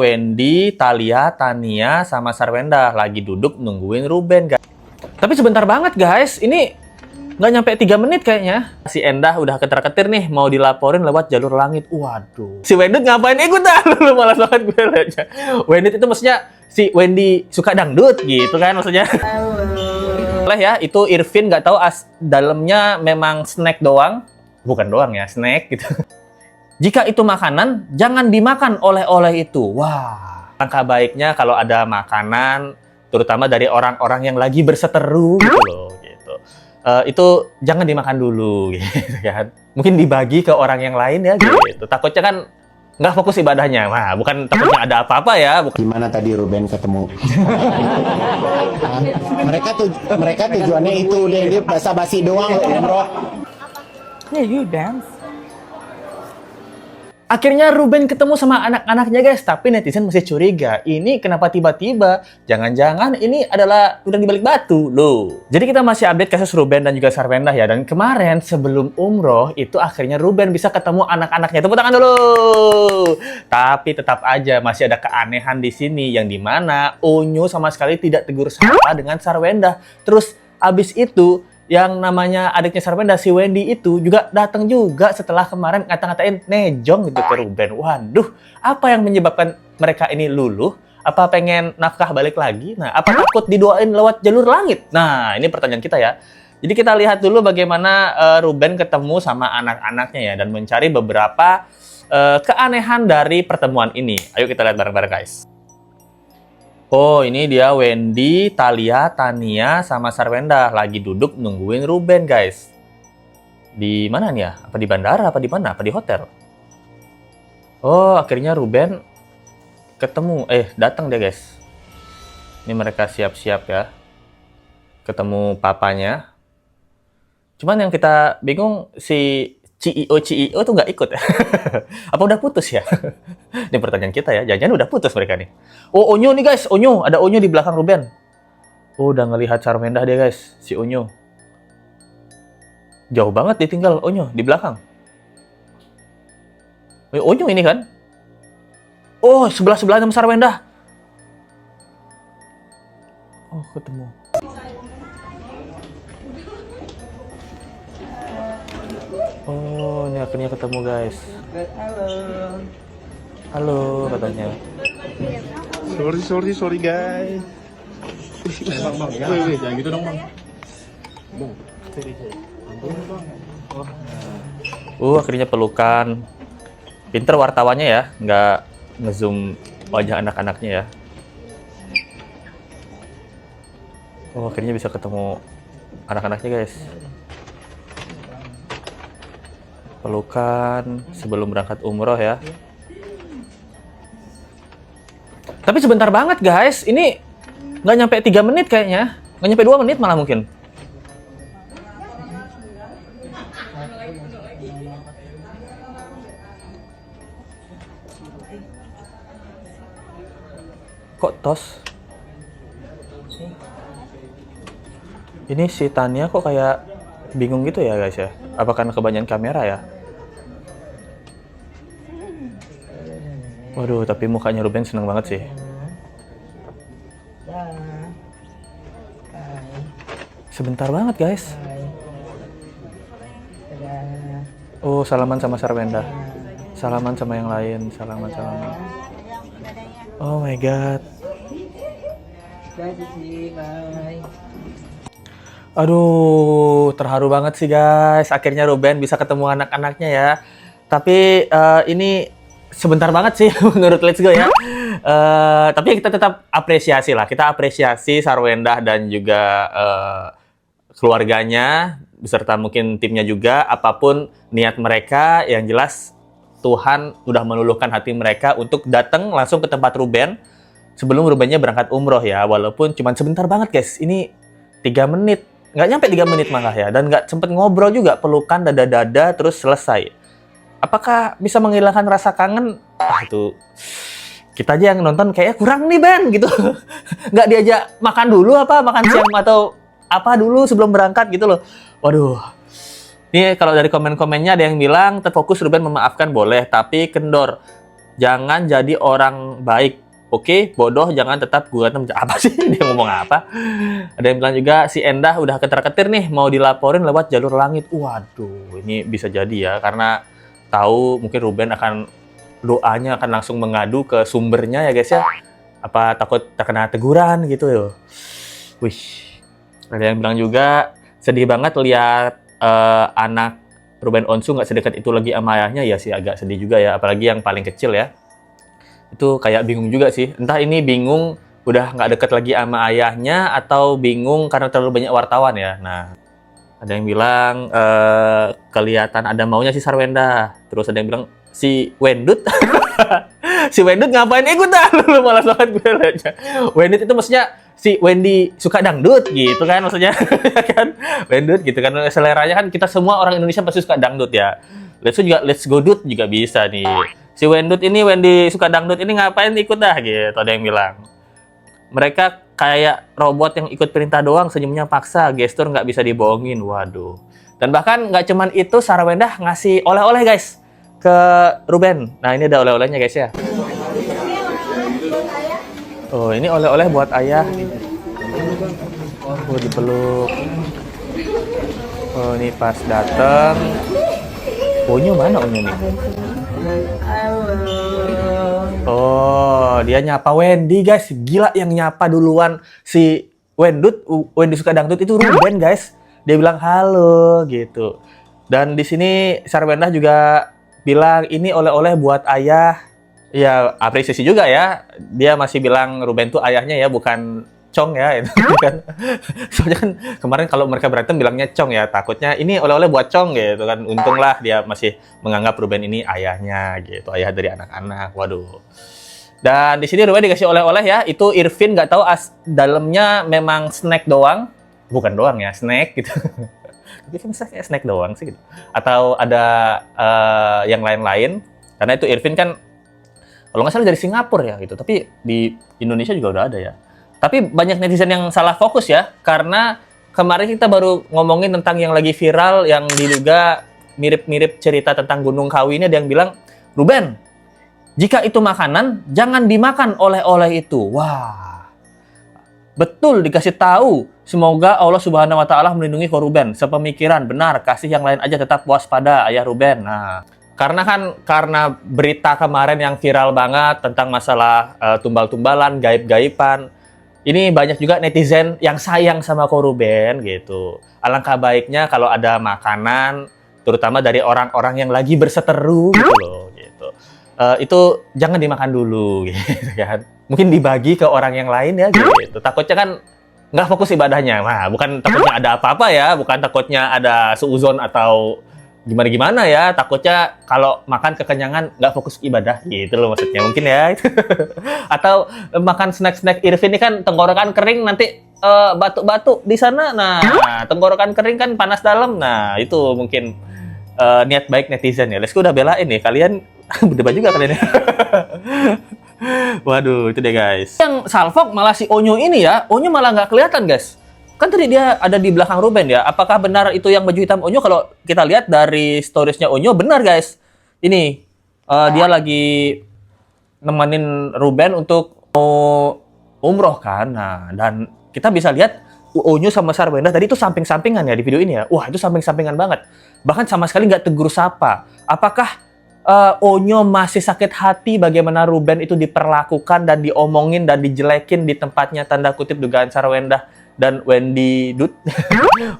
Wendy, Thalia, Tania, sama Sarwenda lagi duduk nungguin Ruben, guys. Tapi sebentar banget, guys. Ini nggak nyampe 3 menit kayaknya. Si Endah udah ketar-ketir nih, mau dilaporin lewat jalur langit. Waduh. Si Wendy ngapain ikutan? Lu malas banget gue liatnya. Wendy itu maksudnya si Wendy suka dangdut gitu kan maksudnya. Boleh ya, itu Irvin nggak tahu dalamnya memang snack doang. Bukan doang ya, snack gitu. Jika itu makanan, jangan dimakan oleh-oleh itu. Wah, langkah baiknya kalau ada makanan, terutama dari orang-orang yang lagi berseteru gitu loh. Gitu. Itu jangan dimakan dulu, gitu kan. Mungkin dibagi ke orang yang lain ya, gitu. Takutnya kan nggak fokus ibadahnya. Nah, bukan takutnya ada apa-apa ya. Gimana tadi Ruben ketemu? mereka tujuannya itu dia basa-basi doang loh, bro. Yeah, you dance. Akhirnya Ruben ketemu sama anak-anaknya, guys. Tapi netizen masih curiga. Ini kenapa tiba-tiba? Jangan-jangan ini adalah udang di balik batu, loh. Jadi kita masih update kasus Ruben dan juga Sarwenda ya. Dan kemarin sebelum umroh, itu akhirnya Ruben bisa ketemu anak-anaknya. Tepuk tangan dulu! Tapi tetap aja masih ada keanehan di sini. Yang dimana Onyo sama sekali tidak tegur sapa dengan Sarwenda. Terus abis itu, yang namanya adiknya Sarwenda, si Wendy itu juga datang juga setelah kemarin ngata-ngatain nejong gitu ke Ruben. Waduh, apa yang menyebabkan mereka ini luluh? Apa pengen nafkah balik lagi? Nah, apa takut didoain lewat jalur langit? Nah, ini pertanyaan kita ya. Jadi kita lihat dulu bagaimana Ruben ketemu sama anak-anaknya ya, dan mencari beberapa keanehan dari pertemuan ini. Ayo kita lihat bareng-bareng, guys. Oh, ini dia Wendy, Thalia, Tania, sama Sarwenda lagi duduk nungguin Ruben, guys. Di mana nih ya? Apa di bandara? Apa di mana? Apa di hotel? Oh, akhirnya Ruben ketemu. Datang deh, guys. Ini mereka siap-siap ya. Ketemu papanya. Cuman yang kita bingung, si CEO tuh nggak ikut ya? Apa udah putus ya? Ini pertanyaan kita ya. Jangan-jangan udah putus mereka nih. Oh, Onyo nih, guys. Onyo. Ada Onyo di belakang Ruben. Oh, udah ngelihat Sarwenda dia, guys. Si Onyo. Jauh banget ditinggal Onyo di belakang. Onyo ini kan? Oh, sebelah-sebelah sama Sarwenda. Oh, ketemu. Oh, ini akhirnya ketemu, guys. Halo, katanya. Sorry guys. Bang, jangan gitu dong, Bang. Akhirnya pelukan. Pinter wartawannya ya, nggak ngezoom wajah anak-anaknya ya. Oh, akhirnya bisa ketemu anak-anaknya, guys. Pelukan sebelum berangkat umroh ya. Tapi sebentar banget, guys. Ini nggak nyampe 3 menit kayaknya. Nggak nyampe 2 menit malah mungkin. Kok tos? Ini si Tania kok kayak bingung gitu ya, guys ya? Apa karena kebanyakan kamera ya? Waduh, tapi mukanya Ruben seneng banget sih. Sebentar banget, guys. Oh, salaman sama Sarwenda. Salaman sama yang lain. Salaman. Oh my god. Aduh, terharu banget sih, guys. Akhirnya Ruben bisa ketemu anak-anaknya ya. Tapi ini sebentar banget sih menurut Let's Go ya. Tapi kita tetap apresiasi lah. Kita apresiasi Sarwenda dan juga keluarganya, beserta mungkin timnya juga. Apapun niat mereka, yang jelas Tuhan udah meluluhkan hati mereka untuk datang langsung ke tempat Ruben sebelum Rubennya berangkat umroh ya. Walaupun cuma sebentar banget, guys. Ini 3 menit. Nggak nyampe 3 menit malah ya. Dan nggak sempet ngobrol juga. Pelukan, dada-dada, terus selesai. Apakah bisa menghilangkan rasa kangen? Itu kita aja yang nonton kayaknya kurang nih, Ben, gitu. Nggak diajak makan dulu apa? Makan siang atau apa dulu sebelum berangkat gitu loh. Waduh. Ini kalau dari komen-komennya ada yang bilang terfokus Ruben memaafkan boleh, tapi kendor. jangan jadi orang baik. Oke, bodoh jangan tetap gugatan apa sih dia ngomong apa? Ada yang bilang juga si Endah udah ketar-ketir nih mau dilaporin lewat jalur langit. Waduh, ini bisa jadi ya karena tahu mungkin Ruben akan doanya akan langsung mengadu ke sumbernya ya guys ya. Apa takut terkena teguran gitu ya. Wih. Ada yang bilang juga sedih banget lihat anak Ruben Onsu nggak sedekat itu lagi sama ayahnya ya sih agak sedih juga ya apalagi yang paling kecil ya. Itu kayak bingung juga sih. Entah ini bingung udah nggak deket lagi sama ayahnya atau bingung karena terlalu banyak wartawan ya. Nah, ada yang bilang kelihatan ada maunya si Sarwenda. Terus ada yang bilang si Wendut. Si Wendut ngapain ikutan? Lu malas banget gue liatnya. Wendut itu maksudnya si Wendy suka dangdut gitu kan maksudnya. Kan Wendut gitu kan seleranya kan kita semua orang Indonesia pasti suka dangdut ya. Let's go dut juga bisa nih. Si Wendut ini, Wendy suka dangdut ini ngapain ikut dah gitu, ada yang bilang. Mereka kayak robot yang ikut perintah doang, senyumnya paksa, gestur nggak bisa dibohongin, waduh. Dan bahkan nggak cuman itu, Sarwendah ngasih oleh-oleh guys ke Ruben. Nah ini ada oleh-olehnya guys ya. Oh ini oleh-oleh buat ayah. Oh dipeluk. Oh ini pas dateng. Onyo mana Onyo nih? Oh, dia nyapa Wendy guys. Gila yang nyapa duluan si Wendy suka dangdut itu Ruben guys. Dia bilang halo gitu. Dan di sini Sarwendah juga bilang ini oleh-oleh buat ayah. Ya apresiasi juga ya. Dia masih bilang Ruben tuh ayahnya ya, bukan Cong ya itu kan. Soalnya kan kemarin kalau mereka berantem bilangnya Cong ya, takutnya ini oleh-oleh buat Cong gitu kan. Untunglah dia masih menganggap Ruben ini ayahnya gitu, ayah dari anak-anak. Waduh. Dan di sini Ruben dikasih oleh-oleh ya, itu Irvin nggak tahu dalamnya memang snack doang, bukan doang ya, snack gitu. Tapi kan snack doang sih gitu. Atau ada yang lain-lain. Karena itu Irvin kan kalau nggak salah dari Singapura ya gitu, tapi di Indonesia juga udah ada ya. Tapi banyak netizen yang salah fokus ya, karena kemarin kita baru ngomongin tentang yang lagi viral, yang diduga mirip-mirip cerita tentang Gunung Kawi ini, ada yang bilang, Ruben, jika itu makanan, jangan dimakan oleh-oleh itu. Wah, betul dikasih tahu. Semoga Allah Subhanahu Wa Taala melindungi kau Ruben. Sepemikiran, benar, kasih yang lain aja tetap waspada, ayah Ruben. Nah, karena berita kemarin yang viral banget tentang masalah tumbal-tumbalan, gaib-gaiban, ini banyak juga netizen yang sayang sama ko Ruben gitu. Alangkah baiknya kalau ada makanan, terutama dari orang-orang yang lagi berseteru gitu loh. Gitu. Itu jangan dimakan dulu gitu kan. Mungkin dibagi ke orang yang lain ya gitu. Takutnya kan nggak fokus ibadahnya. Nah, bukan takutnya ada apa-apa ya, bukan takutnya ada suuzon atau gimana-gimana ya, takutnya kalau makan kekenyangan nggak fokus ibadah gitu loh maksudnya mungkin ya. Atau makan snack-snack Irvin ini kan tenggorokan kering nanti batuk-batuk di sana, nah tenggorokan kering kan panas dalam, nah itu mungkin niat baik netizen ya. Lesku udah belain nih kalian berdebat juga kalian ya. Waduh itu deh guys. Yang salfok malah si Onyo ini ya, Onyo malah nggak kelihatan guys. Kan tadi dia ada di belakang Ruben ya. Apakah benar itu yang baju hitam Onyo? Kalau kita lihat dari storiesnya Onyo, benar guys. Ini dia lagi nemenin Ruben untuk umroh kan. Nah, dan kita bisa lihat Onyo sama Sarwenda tadi itu samping-sampingan ya di video ini ya. Wah, itu samping-sampingan banget. Bahkan sama sekali nggak tegur sapa. Apakah Onyo masih sakit hati bagaimana Ruben itu diperlakukan dan diomongin dan dijelekin di tempatnya tanda kutip dugaan Sarwenda dan Wendy Dut,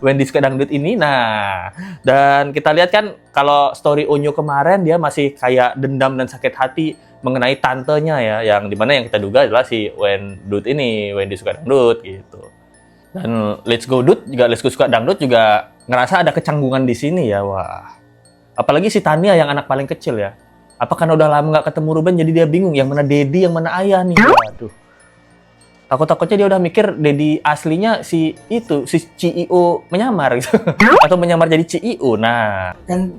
Wendy suka dangdut ini. Nah, dan kita lihat kan kalau story Onyo kemarin dia masih kayak dendam dan sakit hati mengenai tantenya ya, yang dimana yang kita duga adalah si Wendut ini, Wendy suka dangdut gitu. Dan Let's Go suka dangdut juga ngerasa ada kecanggungan di sini ya, wah. Apalagi si Tania yang anak paling kecil ya. Apa karena udah lama nggak ketemu Ruben jadi dia bingung yang mana Dedi, yang mana ayah nih. Waduh. Takut-takutnya dia udah mikir Dedi aslinya si CEO menyamar gitu. Atau menyamar jadi CEO. Nah, kan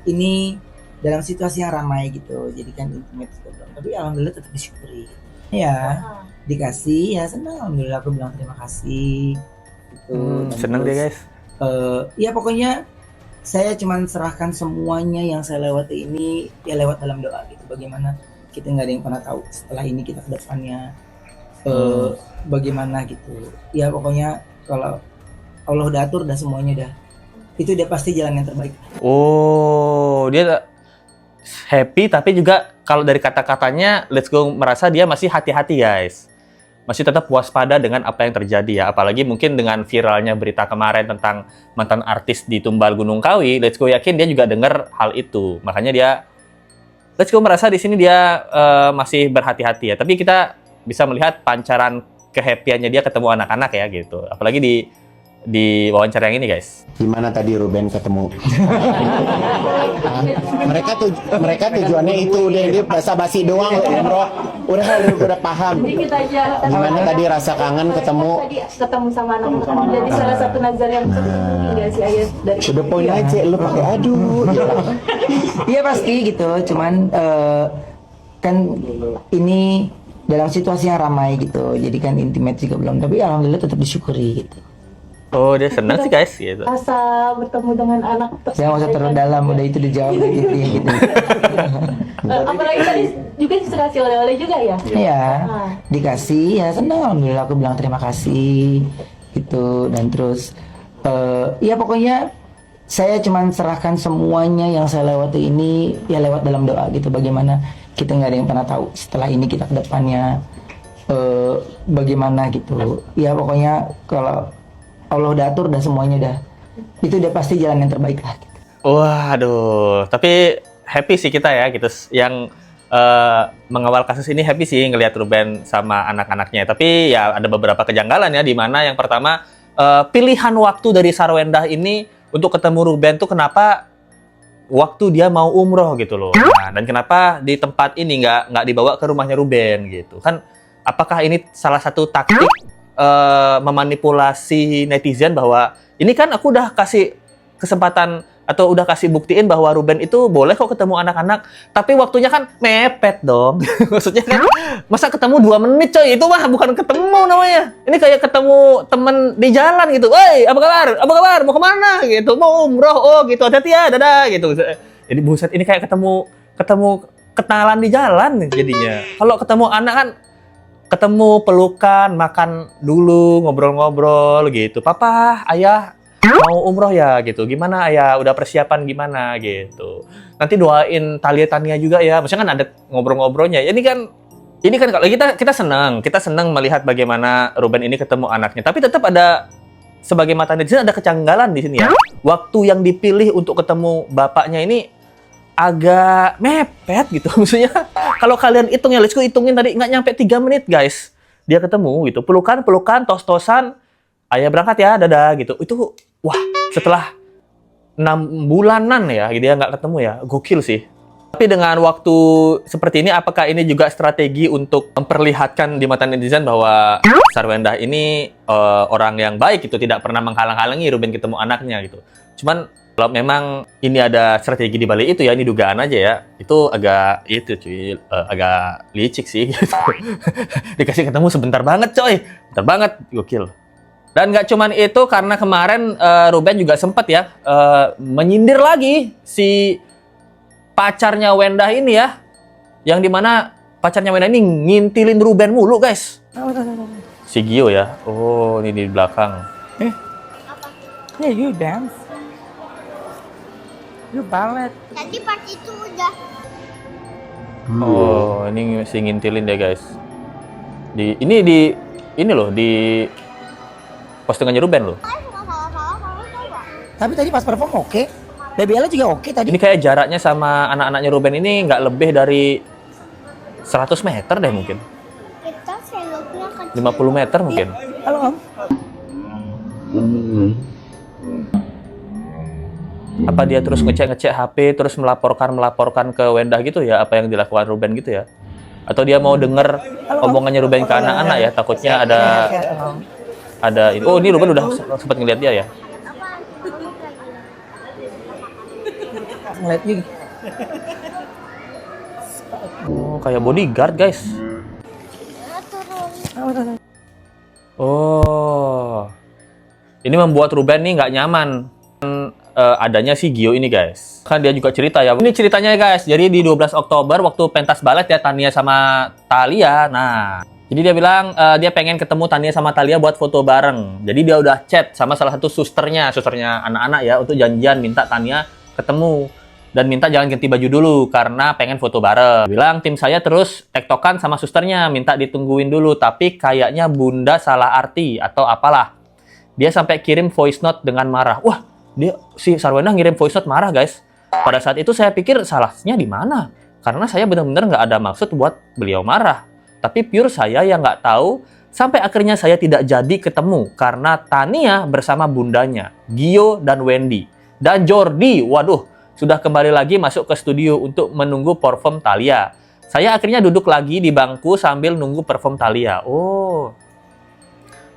ini dalam situasi yang ramai gitu. Jadi kan intimate gitu. Tapi alhamdulillah tetap disyukuri. Ya, dikasih ya senang, alhamdulillah aku bilang terima kasih gitu. Seneng deh guys. Ya pokoknya saya cuma serahkan semuanya yang saya lewati ini ya lewat dalam doa gitu. Bagaimana kita nggak ada yang pernah tahu setelah ini kita ke depannya bagaimana gitu. Ya pokoknya kalau Allah udah atur, udah semuanya udah, itu udah pasti jalan yang terbaik. Oh, dia happy tapi juga kalau dari kata-katanya Let's Go merasa dia masih hati-hati guys. Masih tetap waspada dengan apa yang terjadi ya. Apalagi mungkin dengan viralnya berita kemarin tentang mantan artis di Tumbal Gunung Kawi, Let's Go yakin dia juga dengar hal itu. Makanya dia Let's Go merasa di sini dia masih berhati-hati ya. Tapi kita bisa melihat pancaran kehappyannya dia ketemu anak-anak ya gitu. Apalagi di wawancara yang ini guys. Gimana tadi Ruben ketemu? mereka tujuannya itu dia basa-basi doang umroh. Udah paham. Gimana tadi rasa kangen ketemu? Ketemu sama anak-anak. Jadi salah satu nazar yang tinggal si Ayah dari. Sudah poin aja lu pakai aduh. Iya pasti gitu, cuman kan ini dalam situasi yang ramai gitu, jadi kan intimate juga belum, tapi alhamdulillah tetap disyukuri gitu. Oh, dia senang sih guys gitu. Rasa bertemu dengan anak Saya nggak usah terlalu dalam, udah itu dijawab gitu. apalagi tadi juga dikasih oleh-oleh juga ya. Iya, dikasih ya senang, alhamdulillah aku bilang terima kasih gitu, dan terus ya pokoknya saya cuman serahkan semuanya yang saya lewati ini ya lewat dalam doa gitu, bagaimana kita nggak ada yang pernah tahu setelah ini kita ke depannya bagaimana gitu. Ya pokoknya kalau Allah udah atur, udah semuanya udah, itu udah pasti jalan yang terbaik lah. Gitu. Waduh, tapi happy sih kita ya gitu. Yang mengawal kasus ini happy sih ngelihat Ruben sama anak-anaknya. Tapi ya ada beberapa kejanggalan ya, di mana yang pertama pilihan waktu dari Sarwendah ini untuk ketemu Ruben tuh kenapa waktu dia mau umroh gitu loh. Nah, dan kenapa di tempat ini nggak dibawa ke rumahnya Ruben gitu. Kan apakah ini salah satu taktik memanipulasi netizen bahwa ini kan aku udah kasih kesempatan atau udah kasih buktiin bahwa Ruben itu boleh kok ketemu anak-anak, tapi waktunya kan mepet dong. Maksudnya kan masa ketemu 2 menit coy, itu mah bukan ketemu namanya. Ini kayak ketemu temen di jalan gitu. Woi, apa kabar? Apa kabar? Mau kemana? Gitu, mau umroh. Oh gitu, hati-hati ya, dadah gitu. Jadi buset, ini kayak ketemu kenalan di jalan jadinya. Kalau ketemu anak kan ketemu, pelukan, makan dulu, ngobrol-ngobrol gitu. Papa, ayah mau umroh ya gitu. Gimana ayah? Udah persiapan gimana gitu. Nanti doain Talia Tania juga ya. Maksudnya kan ada ngobrol-ngobrolnya. Ini kan kalau kita senang melihat bagaimana Ruben ini ketemu anaknya. Tapi tetap ada sebagai mata netizen ada kejanggalan di sini ya. Waktu yang dipilih untuk ketemu bapaknya ini agak mepet gitu. Maksudnya kalau kalian hitung ya, Let's Go hitungin tadi nggak nyampe 3 menit guys. Dia ketemu gitu. Pelukan, tos-tosan. Ayah berangkat ya, dadah gitu. Itu wah, setelah 6 bulanan ya dia nggak ketemu ya. Gokil sih. Tapi dengan waktu seperti ini, apakah ini juga strategi untuk memperlihatkan di mata netizen bahwa Sarwendah ini orang yang baik gitu, tidak pernah menghalang-halangi Ruben ketemu anaknya gitu. Cuman kalau memang ini ada strategi di balik itu ya, ini dugaan aja ya, itu agak agak licik sih gitu. Dikasih ketemu sebentar banget coy, bentar banget, gokil. Dan nggak cuman itu, karena kemarin Ruben juga sempat ya menyindir lagi si pacarnya Wendah ini ya, yang dimana pacarnya Wendah ini ngintilin Ruben mulu guys. Si Gio ya, oh ini di belakang. Yeah, you dance. You ballet. Tadi part itu udah. Oh, ini masih ngintilin deh guys. Ini loh di postingannya Ruben loh. Tapi tadi pas perform oke. Baby Ella juga oke tadi. Ini kayak jaraknya sama anak-anaknya Ruben ini nggak lebih dari 100 meter deh mungkin. Kita seloknya kecil. 50 meter mungkin. Halo Om. Apa dia terus ngecek HP, terus melaporkan ke Wendah gitu ya, apa yang dilakukan Ruben gitu ya? Atau dia mau denger omongannya Ruben ke anak-anak ya, takutnya ada ini. Oh, ini Ruben udah sempat ngeliat dia ya? Ngeliat juga. Oh, kayak bodyguard guys. Oh, ini membuat Ruben nih nggak nyaman. adanya si Gio ini, guys. Kan dia juga cerita ya. Ini ceritanya guys. Jadi di 12 Oktober waktu pentas balet ya Tania sama Thalia. Nah, jadi dia bilang dia pengen ketemu Tania sama Thalia buat foto bareng. Jadi dia udah chat sama salah satu susternya anak-anak ya untuk janjian minta Tania ketemu dan minta jangan ganti baju dulu karena pengen foto bareng. Bilang tim saya terus tektokan sama susternya minta ditungguin dulu tapi kayaknya bunda salah arti atau apalah. Dia sampai kirim voice note dengan marah. Wah, si Sarwenda ngirim voice note marah, guys. Pada saat itu saya pikir salahnya di mana? Karena saya benar-benar nggak ada maksud buat beliau marah. Tapi pure saya yang nggak tahu, sampai akhirnya saya tidak jadi ketemu karena Tania bersama bundanya, Gio dan Wendy. Dan Jordi, waduh, sudah kembali lagi masuk ke studio untuk menunggu perform Thalia. Saya akhirnya duduk lagi di bangku sambil nunggu perform Thalia. Oh,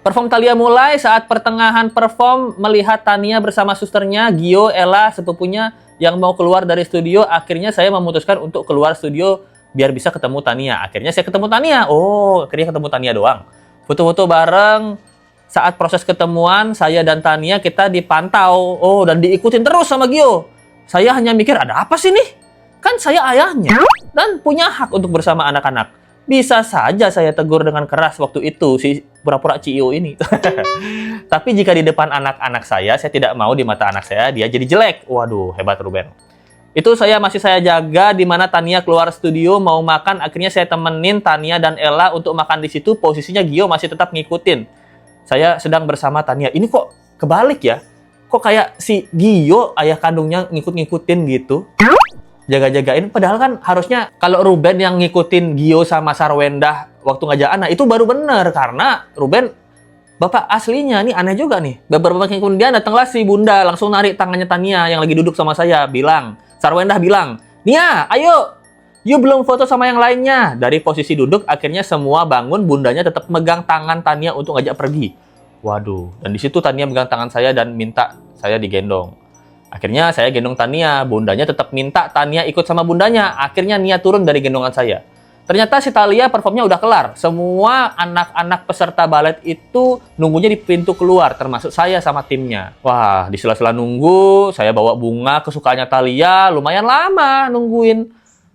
perform Thalia mulai saat pertengahan perform melihat Tania bersama susternya, Gio, Ella, sepupunya yang mau keluar dari studio. Akhirnya saya memutuskan untuk keluar studio biar bisa ketemu Tania. Akhirnya saya ketemu Tania. Oh, akhirnya ketemu Tania doang. Foto-foto bareng. Saat proses ketemuan, saya dan Tania kita dipantau. Oh, dan diikutin terus sama Gio. Saya hanya mikir, ada apa sih nih? Kan saya ayahnya dan punya hak untuk bersama anak-anak. Bisa saja saya tegur dengan keras waktu itu si pura-pura CEO ini. Tapi jika di depan anak-anak saya tidak mau di mata anak saya, dia jadi jelek. Waduh, hebat Ruben. Itu masih saya jaga di mana Tania keluar studio mau makan. Akhirnya saya temenin Tania dan Ella untuk makan di situ. Posisinya Gio masih tetap ngikutin. Saya sedang bersama Tania. Ini kok kebalik ya? Kok kayak si Gio ayah kandungnya ngikut-ngikutin gitu? Jaga-jagain. Padahal kan harusnya kalau Ruben yang ngikutin Gio sama Sarwenda waktu ngajak anak itu baru bener. Karena Ruben bapak aslinya nih aneh juga nih. Beberapa waktu kemudian datanglah si bunda langsung narik tangannya Tania yang lagi duduk sama saya. Sarwenda bilang, Nia ayo, you belum foto sama yang lainnya. Dari posisi duduk akhirnya semua bangun, bundanya tetap megang tangan Tania untuk ngajak pergi. Waduh, dan di situ Tania megang tangan saya dan minta saya digendong. Akhirnya saya gendong Tania, bundanya tetap minta Tania ikut sama bundanya. Akhirnya Nia turun dari gendongan saya. Ternyata si Thalia performnya udah kelar. Semua anak-anak peserta balet itu nunggunya di pintu keluar, termasuk saya sama timnya. Wah, di sela-sela nunggu, saya bawa bunga kesukaannya Thalia. Lumayan lama nungguin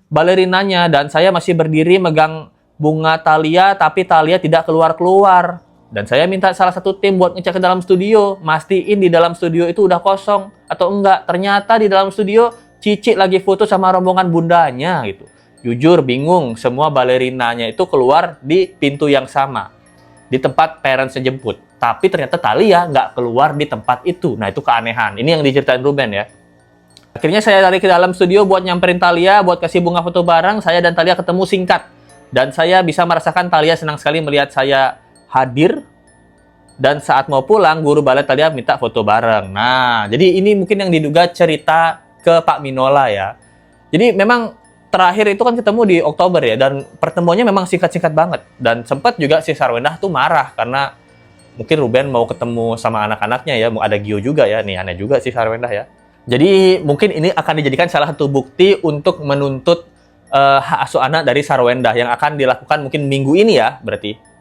balerinanya, dan saya masih berdiri megang bunga Thalia, tapi Thalia tidak keluar-keluar. Dan saya minta salah satu tim buat ngecek ke dalam studio, mastiin di dalam studio itu udah kosong atau enggak. Ternyata di dalam studio Cici lagi foto sama rombongan bundanya gitu. Jujur bingung, semua balerinanya itu keluar di pintu yang sama, di tempat parentsnya jemput. Tapi ternyata Thalia nggak keluar di tempat itu. Nah itu keanehan. Ini yang diceritain Ruben ya. Akhirnya saya lari ke dalam studio buat nyamperin Thalia, buat kasih bunga foto bareng. Saya dan Thalia ketemu singkat. Dan saya bisa merasakan Thalia senang sekali melihat saya hadir, dan saat mau pulang guru balet Thalia minta foto bareng. Nah, jadi ini mungkin yang diduga cerita ke Pak Minola ya. Jadi memang terakhir itu kan ketemu di Oktober ya, dan pertemuannya memang singkat-singkat banget. Dan sempat juga si Sarwenda tuh marah karena mungkin Ruben mau ketemu sama anak-anaknya ya, mau ada Gio juga ya. Nih aneh juga si Sarwenda ya. Jadi mungkin ini akan dijadikan salah satu bukti untuk menuntut hak asuh anak dari Sarwenda yang akan dilakukan mungkin minggu ini ya, berarti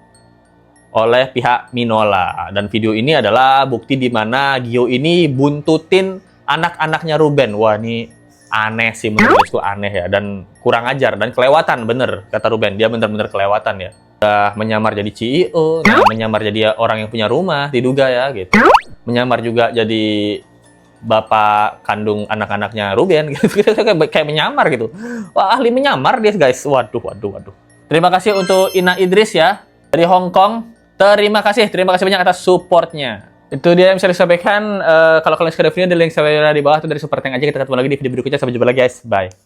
oleh pihak Minola. Dan video ini adalah bukti di mana Gio ini buntutin anak-anaknya Ruben. Wah, ini aneh sih, menurutku aneh ya, dan kurang ajar dan kelewatan, bener kata Ruben. Dia bener-bener kelewatan ya. Udah menyamar jadi CEO, menyamar jadi orang yang punya rumah, diduga ya gitu. Menyamar juga jadi bapak kandung anak-anaknya Ruben gitu. Kayak menyamar gitu. Wah, ahli menyamar dia guys. Waduh. Terima kasih untuk Ina Idris ya dari Hong Kong. Terima kasih banyak atas supportnya. Itu dia yang bisa disampaikan. Kalau kalian suka video, ada link di bawah itu dari support yang aja. Kita ketemu lagi di video berikutnya. Sampai jumpa lagi guys. Bye.